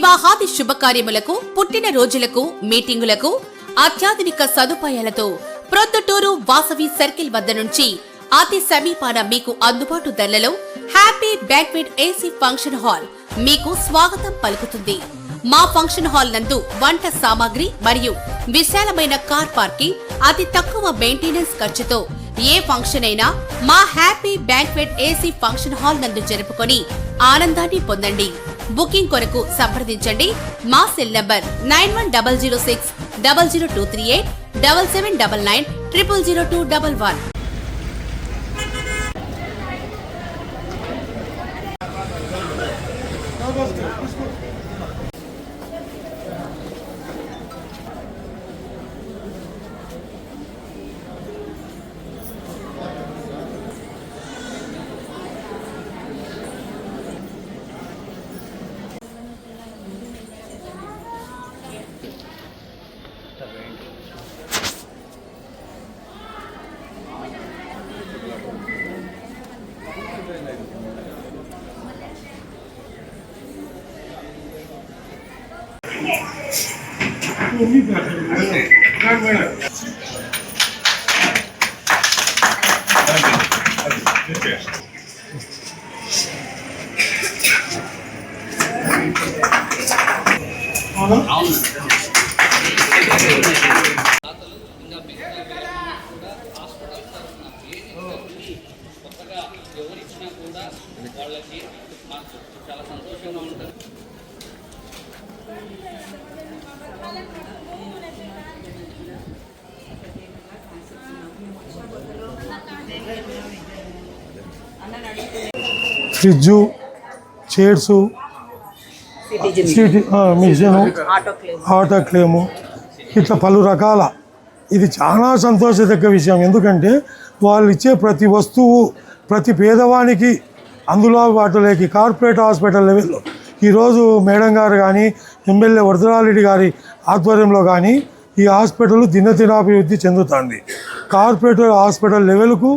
వివాహాది శుభకార్యములకు, పుట్టిన రోజులకు, మీటింగులకు అత్యాధునిక సదుపాయాలతో ప్రొద్దుటూరు వాసవి సర్కిల్ వద్ద నుంచి అతి సమీపాన మీకు అందుబాటు ధరలలో happy banquet AC function hall మీకు స్వాగతం పలుకుతుంది. మా ఫంక్షన్ హాల్ నందు వంట సామాగ్రి మరియు విశాలమైన కార్ పార్కింగ్, అతి తక్కువ మెయింటెనెన్స్ ఖర్చుతో ఏ ఫంక్షన్ అయినా మా happy banquet AC function hall నందు జరుపుకొని ఆనందాన్ని పొందండి. బుకింగ్ కొరకు సంప్రదించండి. మా సెల్ నంబర్ 9100600238 7799 000211. ఎవరిచ్చినా కూడా వాళ్ళకి మాకు చాలా సంతోషంగా ఉంటుంది. ఫ్రిడ్జు, చైర్సు, మిషను, ఆటో క్లేము, ఇట్లా పలు రకాల. ఇది చాలా సంతోషదగ్గ విషయం. ఎందుకంటే వాళ్ళు ఇచ్చే ప్రతి వస్తువు ప్రతి పేదవానికి అందుబాటులోకి కార్పొరేట్ హాస్పిటల్ లెవెల్లో ఈరోజు మేడం గారు కానీ ఎమ్మెల్యే వరదరారెడ్డి గారి ఆధ్వర్యంలో కానీ ఈ హాస్పిటల్ దినదినాభివృద్ధి చెందుతుంది. కార్పొరేట్ హాస్పిటల్ లెవెల్కు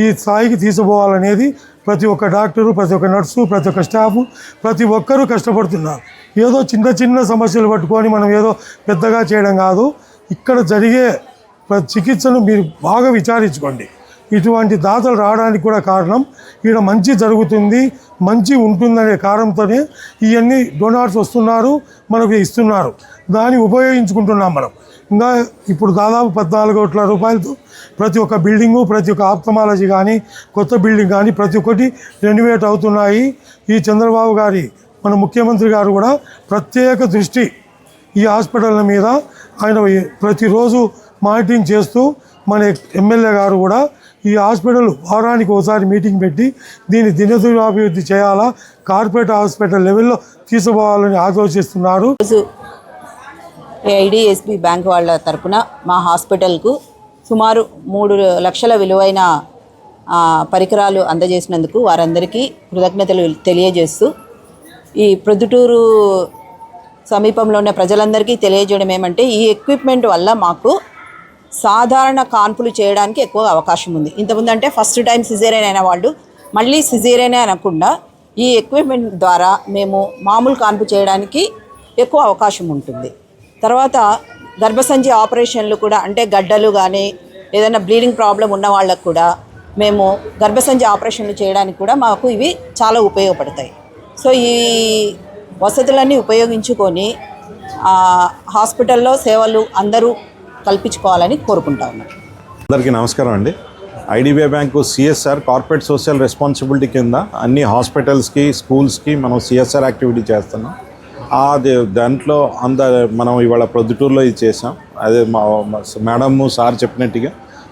ఈ స్థాయికి తీసుకుపోవాలనేది ప్రతి ఒక్క డాక్టరు, ప్రతి ఒక్క నర్సు, ప్రతి ఒక్క స్టాఫ్, ప్రతి ఒక్కరూ కష్టపడుతున్నారు. ఏదో చిన్న చిన్న సమస్యలు పట్టుకొని మనం ఏదో పెద్దగా చేయడం కాదు. ఇక్కడ జరిగే చికిత్సను మీరు బాగా విచారించుకోండి. ఇటువంటి దాతలు రావడానికి కూడా కారణం ఇక్కడ మంచి జరుగుతుంది, మంచి ఉంటుందనే కారణంతోనే ఇవన్నీ డొనార్స్ వస్తున్నారు, మనకు ఇస్తున్నారు. దాన్ని ఉపయోగించుకుంటున్నాం మనం. ఇంకా ఇప్పుడు దాదాపు 14 కోట్ల రూపాయలతో ప్రతి ఒక్క బిల్డింగు, ప్రతి ఒక్క ఆప్థమాలజీ కానీ, కొత్త బిల్డింగ్ కానీ ప్రతి ఒక్కటి రెనోవేట్ అవుతున్నాయి. ఈ చంద్రబాబు గారి మన ముఖ్యమంత్రి గారు కూడా ప్రత్యేక దృష్టి ఈ హాస్పిటల్ మీద ఆయన ప్రతిరోజు మానిటరింగ్ చేస్తూ, మన ఎమ్మెల్యే గారు కూడా ఈ హాస్పిటల్ వారానికి ఒకసారి మీటింగ్ పెట్టి దీన్ని దినదినాభివృద్ధి చేయాలా, కార్పొరేట్ హాస్పిటల్ లెవెల్లో తీసుకుపోవాలని ఆలోచిస్తున్నారు. ఐడిఎస్బి బ్యాంక్ వాళ్ళ తరపున మా హాస్పిటల్కు సుమారు 3 లక్షల విలువైన పరికరాలు అందజేసినందుకు వారందరికీ కృతజ్ఞతలు తెలియజేస్తూ, ఈ ప్రొద్దుటూరు సమీపంలో ఉన్న ప్రజలందరికీ తెలియజేయడం ఏమంటే, ఈ ఎక్విప్మెంట్ వల్ల మాకు సాధారణ కాన్పులు చేయడానికి ఎక్కువ అవకాశం ఉంది. ఇంతకుముందు అంటే ఫస్ట్ టైం సిజేరియన్ అయిన వాళ్ళు మళ్ళీ సిజేరియనే అనకుండా ఈ ఎక్విప్మెంట్ ద్వారా మేము మామూలు కాన్పు చేయడానికి ఎక్కువ అవకాశం ఉంటుంది. తర్వాత గర్భసంచి ఆపరేషన్లు కూడా, అంటే గడ్డలు కానీ ఏదైనా బ్లీడింగ్ ప్రాబ్లం ఉన్న వాళ్ళకు కూడా మేము గర్భసంచి ఆపరేషన్లు చేయడానికి కూడా మాకు ఇవి చాలా ఉపయోగపడతాయి. సో ఈ వసతులన్నీ ఉపయోగించుకొని హాస్పిటల్లో సేవలు అందరూ కల్పించుకోవాలని కోరుకుంటా ఉన్నాను. అందరికీ నమస్కారం అండి. IDBI bank CSR corporate social responsibility కింద అన్ని హాస్పిటల్స్కి, స్కూల్స్కి మనం సిఎస్ఆర్ యాక్టివిటీ చేస్తున్నాం. దాంట్లో మనం ఇవాళ ప్రొద్దుటూరులో ఇది చేసాం. అదే మా మేడము సార్ చెప్పినట్టుగా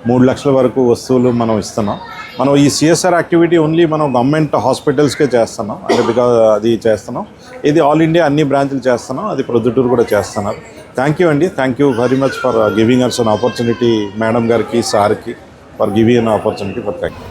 3 లక్షల వరకు వస్తువులు మనం ఇస్తున్నాం. మనం ఈ సిఎస్ఆర్ యాక్టివిటీ ఓన్లీ మనం గవర్నమెంట్ హాస్పిటల్స్కే చేస్తున్నాం. అంటే బికాజ్ అది చేస్తున్నాం. ఇది ఆల్ ఇండియా అన్ని బ్రాంచ్లు చేస్తున్నాం. అది ప్రొద్దుటూరు కూడా చేస్తున్నారు. థ్యాంక్ యూ అండి. Thank you very much for giving us an opportunity. Madam గారికి, సార్కి for giving an opportunity for thank you.